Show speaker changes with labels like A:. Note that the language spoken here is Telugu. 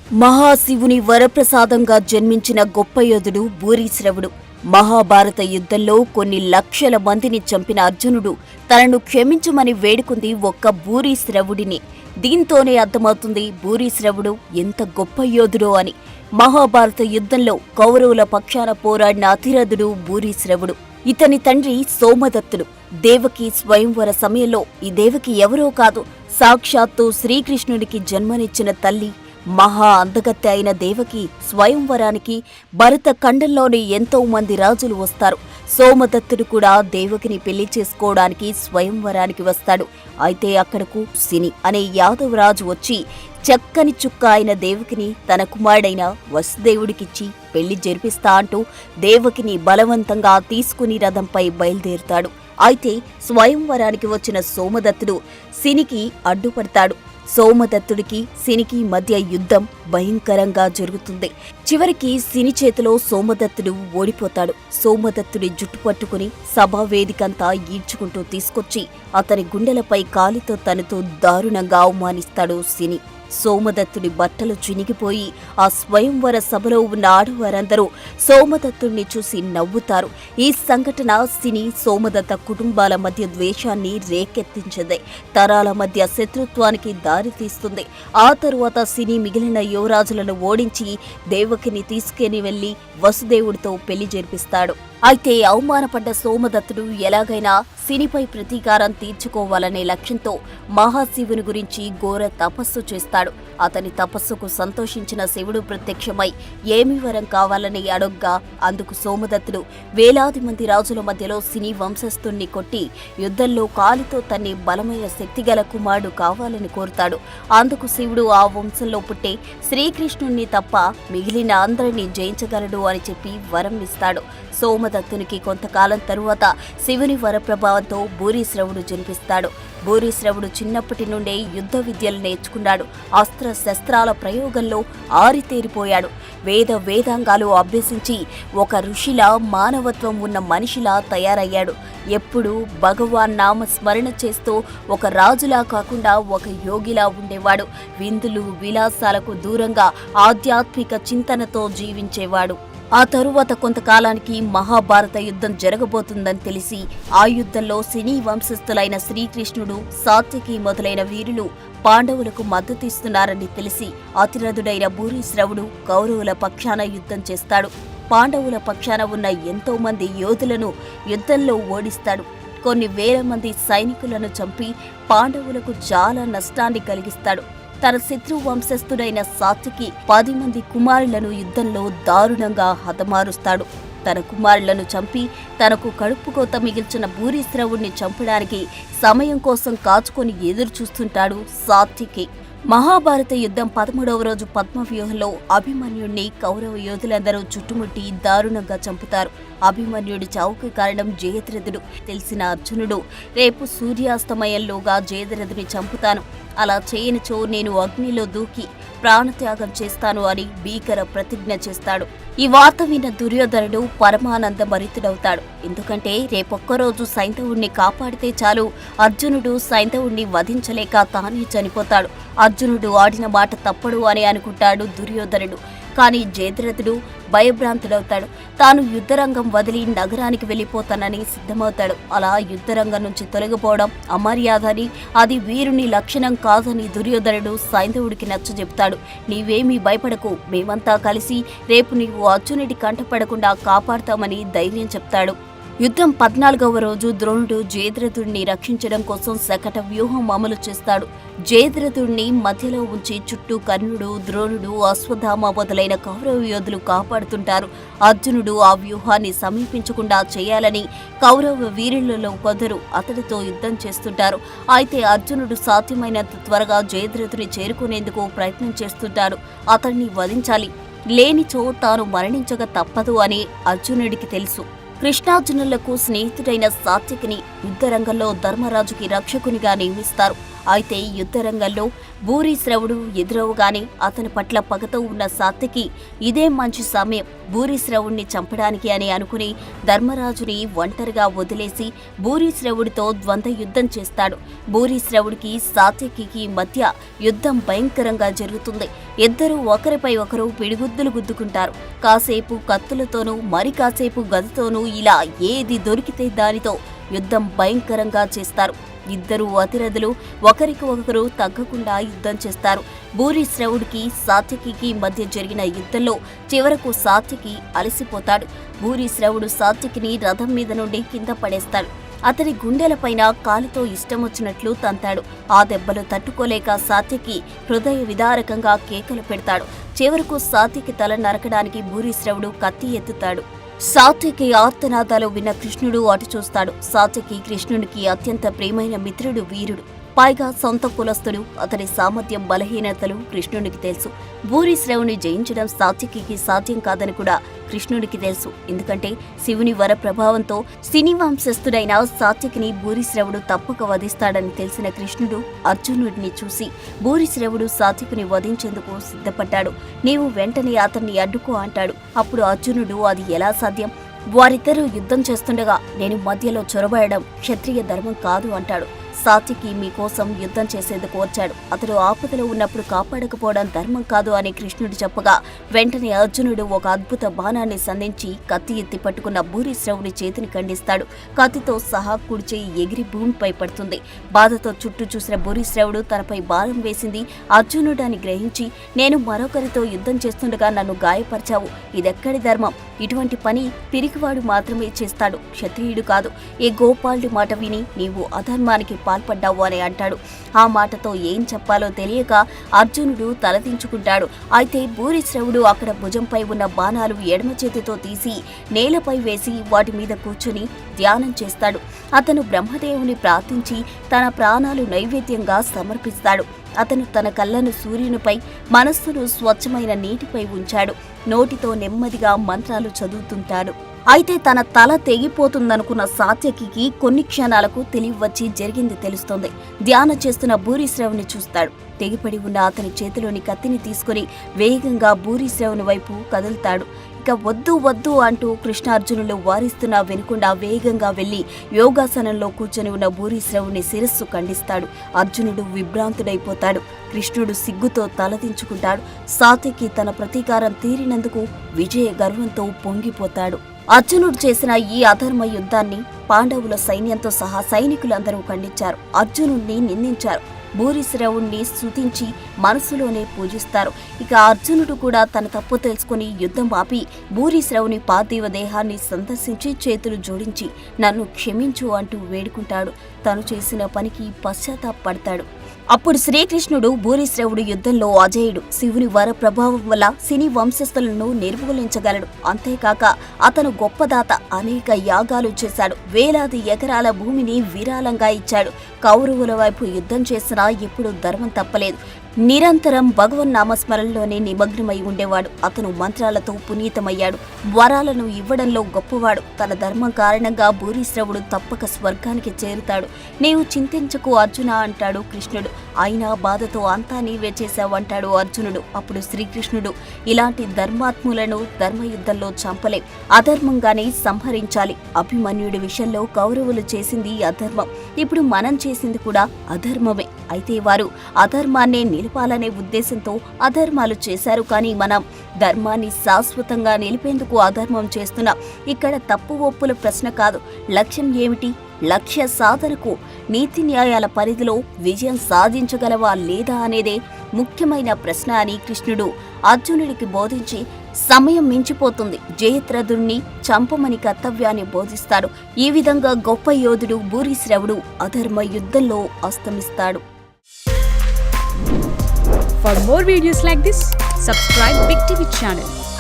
A: మహాశివుని వరప్రసాదంగా జన్మించిన గొప్ప యోధుడు భూరీశ్రవుడు. మహాభారత యుద్ధంలో కొన్ని లక్షల మందిని చంపిన అర్జునుడు తనను క్షమించమని వేడుకుంది ఒక్క భూరీశ్రవుడిని. దీంతోనే అర్థమవుతుంది భూరీశ్రవుడు ఎంత గొప్ప యోధుడో అని. మహాభారత యుద్ధంలో కౌరవుల పక్షాన పోరాడిన అతిరథుడు భూరీశ్రవుడు. ఇతని తండ్రి సోమదత్తుడు. దేవకి స్వయంవర సమయంలో ఈ దేవకి ఎవరో కాదు, సాక్షాత్తు శ్రీకృష్ణుడికి జన్మనిచ్చిన తల్లి. మహా అందగత్తె అయిన దేవకి స్వయంవరానికి భరత ఖండంలోని ఎంతో మంది రాజులు వస్తారు. సోమదత్తుడు కూడా దేవకిని పెళ్లి చేసుకోవడానికి స్వయంవరానికి వస్తాడు. అయితే అక్కడకు సిని అనే యాదవరాజు వచ్చి చక్కని చుక్క అయిన దేవకిని తన కుమారుడైన వసుదేవుడికిచ్చి పెళ్లి జరిపిస్తా అంటూ దేవకిని బలవంతంగా తీసుకుని రథంపై బయలుదేరుతాడు. అయితే స్వయంవరానికి వచ్చిన సోమదత్తుడు సినికి అడ్డుపడతాడు. సోమదత్తుడికి సినికి మధ్య యుద్ధం భయంకరంగా జరుగుతుంది. చివరికి సిని చేతిలో సోమదత్తుడు ఓడిపోతాడు. సోమదత్తుడి జుట్టు పట్టుకుని సభావేదికంతా ఈడ్చుకుంటూ తీసుకొచ్చి అతని గుండెలపై కాలితో తనతో దారుణంగా అవమానిస్తాడు సిని. సోమదత్తుడి బట్టలు చినిగిపోయి ఆ స్వయంవర సభలో ఉన్న ఆడవారందరూ సోమదత్తుడిని చూసి నవ్వుతారు. ఈ సంఘటన సిని సోమదత్త కుటుంబాల మధ్య ద్వేషాన్ని రేకెత్తించింది. తరాల మధ్య శత్రుత్వానికి దారితీస్తుంది. ఆ తరువాత సిని మిగిలిన యువరాజులను ఓడించి దేవకిని తీసుకుని వెళ్లి వసుదేవుడితో పెళ్లి జరిపిస్తాడు. అయితే అవమానపడ్డ సోమదత్తుడు ఎలాగైనా సినిపై ప్రతీకారం తీర్చుకోవాలనే లక్ష్యంతో మహాశివుని గురించి ఘోర తపస్సు చేస్తాడు. అతని తపస్సుకు సంతోషించిన శివుడు ప్రత్యక్షమై ఏమి వరం కావాలని అడగ్గా అందుకు సోమదత్తుడు వేలాది మంది రాజుల మధ్యలో సిని వంశస్థుణ్ణి కొట్టి యుద్ధంలో కాలితో తన్ని బలమైన శక్తిగల కుమారుడు కావాలని కోరుతాడు. అందుకు శివుడు ఆ వంశంలో పుట్టే శ్రీకృష్ణుణ్ణి తప్ప మిగిలిన అందరినీ జయించగలడు అని చెప్పి వరం ఇస్తాడు. సోమదత్తునికి కొంతకాలం తరువాత శివుని వరప్రభావంతో భూరీశ్రవుడు జన్మిస్తాడు. భూరీశ్రవుడు చిన్నప్పటి నుండే యుద్ధ విద్యలు నేర్చుకున్నాడు. అస్త్ర శస్త్రాల ప్రయోగంలో ఆరితేరిపోయాడు. వేదాంగాలు అభ్యసించి ఒక ఋషిలా మానవత్వం ఉన్న మనిషిలా తయారయ్యాడు. ఎప్పుడూ భగవాన్ నామ స్మరణ చేస్తూ ఒక రాజులా కాకుండా ఒక యోగిలా ఉండేవాడు. విందులు విలాసాలకు దూరంగా ఆధ్యాత్మిక చింతనతో జీవించేవాడు. ఆ తరువాత కొంతకాలానికి మహాభారత యుద్ధం జరగబోతుందని తెలిసి ఆ యుద్ధంలో సినీ వంశస్థులైన శ్రీకృష్ణుడు, సాత్యకి మొదలైన వీరులు పాండవులకు మద్దతిస్తున్నారని తెలిసి అతిరథుడైన భూరీశ్రవుడు కౌరవుల పక్షాన యుద్ధం చేస్తాడు. పాండవుల పక్షాన ఉన్న ఎంతో మంది యోధులను యుద్ధంలో ఓడిస్తాడు. కొన్ని వేల మంది సైనికులను చంపి పాండవులకు చాలా నష్టాన్ని కలిగిస్తాడు. తన శత్రు వంశస్థుడైన సాత్యకి 10 మంది కుమారులను యుద్ధంలో దారుణంగా హతమారుస్తాడు. తన కుమారులను చంపి తనకు కడుపుకోత మిగిల్చిన భూరీశ్రవుణ్ణి చంపడానికి సమయం కోసం కాచుకొని ఎదురు చూస్తుంటాడు సాత్యకి. మహాభారత యుద్ధం 13వ రోజు పద్మవ్యూహంలో అభిమన్యుడిని కౌరవ యోధులందరూ చుట్టుముట్టి దారుణంగా చంపుతారు. అభిమన్యుడి చావుకు కారణం జయద్రథుడు. తెలిసిన అర్జునుడు రేపు సూర్యాస్తమయంలోగా జయద్రథుని చంపుతాను, అలా చేయనిచో నేను అగ్నిలో దూకి ప్రాణత్యాగం చేస్తాను అని భీకర ప్రతిజ్ఞ చేస్తాడు. ఈ వార్త విన్న దుర్యోధనుడు పరమానంద భరితుడవుతాడు. ఎందుకంటే రేపొక్కరోజు సైంధవుణ్ణి కాపాడితే చాలు, అర్జునుడు సైంధవుణ్ణి వధించలేక తానే చనిపోతాడు. అర్జునుడు ఆడిన మాట తప్పడు అని అనుకుంటాడు దుర్యోధనుడు. కానీ జయద్రథుడు భయభ్రాంతుడవుతాడు. తాను యుద్ధరంగం వదిలి నగరానికి వెళ్లిపోతానని సిద్ధమవుతాడు. అలా యుద్ధరంగం నుంచి తొలగిపోవడం అమర్యాదని, అది వీరుని లక్షణం కాదని దుర్యోధనుడు సైంధవుడికి నచ్చజెప్తాడు. నీవేమీ భయపడకు, మేమంతా కలిసి రేపు నీవు అర్జునుడి కంటపడకుండా కాపాడతామని ధైర్యం చెప్తాడు. యుద్ధం 14వ రోజు ద్రోణుడు జయద్రథుడిని రక్షించడం కోసం శకట వ్యూహం అమలు చేస్తాడు. జయద్రథుడిని మధ్యలో ఉంచి చుట్టూ కర్ణుడు, ద్రోణుడు, అశ్వత్థామ మొదలైన కౌరవ యోధులు కాపాడుతుంటారు. అర్జునుడు ఆ వ్యూహాన్ని సమీపించకుండా చేయాలని కౌరవ వీరులలో కొందరు అతడితో యుద్ధం చేస్తుంటారు. అయితే అర్జునుడు సాధ్యమైనంత త్వరగా జయద్రథుని చేరుకునేందుకు ప్రయత్నం చేస్తుంటాడు. అతన్ని వధించాలి, లేనిచో తాను మరణించక తప్పదు అని అర్జునుడికి తెలుసు. కృష్ణార్జునులకు స్నేహితుడైన సాత్యకిని యుద్ధరంగంలో ధర్మరాజుకి రక్షకునిగా నియమిస్తారు. అయితే యుద్ధరంగంలో భూరిశ్రవుడు ఎదురవగానే అతని పట్ల పగతో ఉన్న సాత్యకి ఇదే మంచి సమయం భూరిశ్రవుణ్ణి చంపడానికి అని అనుకుని ధర్మరాజుని ఒంటరిగా వదిలేసి భూరిశ్రవుడితో ద్వంద్వ యుద్ధం చేస్తాడు. భూరిశ్రవుడికి సాత్యకి మధ్య యుద్ధం భయంకరంగా జరుగుతుంది. ఇద్దరూ ఒకరిపై ఒకరు పిడిగుద్దులు గుద్దుకుంటారు. కాసేపు కత్తులతోనూ మరి కాసేపు గదతోనూ ఇలా ఏది దొరికితే దానితో యుద్ధం భయంకరంగా చేస్తారు. ఇద్దరు అతిరథులు ఒకరికి ఒకరు తగ్గకుండా యుద్ధం చేస్తారు. భూరిశ్రవుడికి సాత్యకి మధ్య జరిగిన యుద్ధంలో చివరకు సాత్యకి అలసిపోతాడు. భూరిశ్రవుడు సాత్యకిని రథం మీద నుండి కింద పడేస్తాడు. అతని గుండెలపైన కాలితో ఇష్టమొచ్చినట్లు తంతాడు. ఆ దెబ్బలు తట్టుకోలేక సాత్యకి హృదయ విదారకంగా కేకలు పెడతాడు. చివరకు సాత్యకి తల నరకడానికి భూరిశ్రవుడు కత్తి ఎత్తుతాడు. సాత్యకి ఆర్తనాదాలు విన్న కృష్ణుడు అటు చూస్తాడు. సాత్యకి కృష్ణునికి అత్యంత ప్రియమైన మిత్రుడు వీరుడు. పైగా సొంత కులస్తుడు. అతని సామర్థ్యం బలహీనతలు కృష్ణునికి తెలుసు. భూరిశ్రవుని జయించడం సాత్యకి సాధ్యం కాదని కూడా కృష్ణుడికి తెలుసు. ఎందుకంటే శివుని వర ప్రభావంతో సిని వంశస్థుడైన సాత్యకిని భూరిశ్రవుడు తప్పక వధిస్తాడని తెలిసిన కృష్ణుడు అర్జునుడిని చూసి భూరిశ్రవుడు సాత్యకిని వధించేందుకు సిద్ధపడ్డాడు. నీవు వెంటనే అతన్ని అడ్డుకో అంటాడు. అప్పుడు అర్జునుడు అది ఎలా సాధ్యం? వారిద్దరూ యుద్ధం చేస్తుండగా నేను మధ్యలో చొరబడడం క్షత్రియ ధర్మం కాదు అంటాడు. సాత్యకి మీకోసం యుద్ధం చేసేందుకు వచ్చాడు. అతడు ఆపదలో ఉన్నప్పుడు కాపాడకపోవడం ధర్మం కాదు అని కృష్ణుడు చెప్పగా వెంటనే అర్జునుడు ఒక అద్భుత బాణాన్ని సంధించి కత్తి ఎత్తి పట్టుకున్న భూరిశ్రవుని చేతిని ఖండిస్తాడు. కత్తితో సహా కుడిచేయి ఎగిరి భూమిపై పడుతుంది. బాధతో చుట్టూ చూసిన భూరిశ్రవుడు తనపై బాణం వేసింది అర్జునుడు అని గ్రహించి నేను మరొకరితో యుద్ధం చేస్తుండగా నన్ను గాయపరిచావు, ఇదెక్కడి ధర్మం? ఇటువంటి పని పిరికివాడు మాత్రమే చేస్తాడు, క్షత్రియుడు కాదు. ఏ గోపాలుడి మాట విని నీవు అధర్మానికి పాల్పడ్డావు అని అంటాడు. ఆ మాటతో ఏం చెప్పాలో తెలియక అర్జునుడు తలదించుకుంటాడు. అయితే భూరిశ్రవుడు అక్కడ భుజంపై ఉన్న బాణాలు ఎడమ చేతితో తీసి నేలపై వేసి వాటి మీద కూర్చుని ధ్యానం చేస్తాడు. అతను బ్రహ్మదేవుని ప్రార్థించి తన ప్రాణాలు నైవేద్యంగా సమర్పిస్తాడు. అతను తన కళ్ళను సూర్యునిపై, మనస్సును స్వచ్ఛమైన నీటిపై ఉంచాడు. నోటితో నెమ్మదిగా మంత్రాలు చదువుతుంటాడు. అయితే తన తల తెగిపోతుందనుకున్న సాత్యకి కొన్ని క్షణాలకు తెలివి వచ్చి జరిగింది తెలుస్తోంది. ధ్యానం చేస్తున్న భూరిశ్రవుని చూస్తాడు. తెగిపడి ఉన్న అతని చేతిలోని కత్తిని తీసుకుని వేగంగా భూరిశ్రవుని వైపు కదులుతాడు. ఇక వద్దు వద్దు అంటూ కృష్ణార్జునులు వారిస్తున్నా వినకుండా వేగంగా వెళ్లి యోగాసనంలో కూర్చొని ఉన్న భూరిశ్రవుని శిరస్సు ఖండిస్తాడు. అర్జునుడు విభ్రాంతుడైపోతాడు. కృష్ణుడు సిగ్గుతో తలదించుకుంటాడు. సాత్యకి తన ప్రతీకారం తీరినందుకు విజయ గర్వంతో పొంగిపోతాడు. అర్జునుడు చేసిన ఈ అధర్మ యుద్ధాన్ని పాండవుల సైన్యంతో సహా సైనికులందరూ ఖండించారు. అర్జునుడిని నిందించారు. భూరిశ్రవుణ్ణి స్తుతించి మనసులోనే పూజిస్తారు. ఇక అర్జునుడు కూడా తన తప్పు తెలుసుకుని యుద్ధం ఆపి భూరిశ్రవుని పార్థివ దేహాన్ని సందర్శించి చేతులు జోడించి నన్ను క్షమించు అంటూ వేడుకుంటాడు. తను చేసిన పనికి పశ్చాత్తాపడతాడు. అప్పుడు శ్రీకృష్ణుడు భూరిశ్రవుడు యుద్ధంలో అజేయుడు. శివుని వర ప్రభావం వల్ల సిని వంశస్థులను నిర్మూలించగలడు. అంతేకాక అతను గొప్పదాత. అనేక యాగాలు చేశాడు. వేలాది ఎకరాల భూమిని విరాళంగా ఇచ్చాడు. కౌరవుల వైపు యుద్ధం చేసినా ఎప్పుడూ ధర్మం తప్పలేదు. నిరంతరం భగవన్నామస్మరణలోనే నిమగ్నమై ఉండేవాడు. అతను మంత్రాలతో పునీతమయ్యాడు. వరాలను ఇవ్వడంలో గొప్పవాడు. తన ధర్మం కారణంగా భూరిశ్రవుడు తప్పక స్వర్గానికి చేరుతాడు. నీవు చింతించకు అర్జున అంటాడు కృష్ణుడు. అయినా బాధతో అంతా నీవే చేశావంటాడు అర్జునుడు. అప్పుడు శ్రీకృష్ణుడు ఇలాంటి ధర్మాత్ములను ధర్మయుద్ధంలో చంపలే, అధర్మంగానే సంహరించాలి. అభిమన్యుడి విషయంలో కౌరవులు చేసింది అధర్మం. ఇప్పుడు మనం చేసింది కూడా అధర్మమే. అయితే వారు అధర్మాన్నే నిలపాలనే ఉద్దేశంతో అధర్మాలు చేశారు. కానీ మనం ధర్మాన్ని శాశ్వతంగా నిలిపేందుకు అధర్మం చేస్తున్నాం. ఇక్కడ తప్పు ఒప్పుల ప్రశ్న కాదు. లక్ష్యం ఏమిటి? లక్ష్య సాధనకు నీతి న్యాయాల పరిధిలో విజయం సాధించగలవా లేదా అనేదే ముఖ్యమైన ప్రశ్న అని కృష్ణుడు అర్జునుడికి బోధించి సమయం మించిపోతుంది, జయద్రథుణ్ణి చంపమని కర్తవ్యాన్ని బోధిస్తాడు. ఈ విధంగా గొప్ప యోధుడు భూరిశ్రవుడు అధర్మ యుద్ధంలో అస్తమిస్తాడు.
B: For more videos like this, subscribe Big TV channel.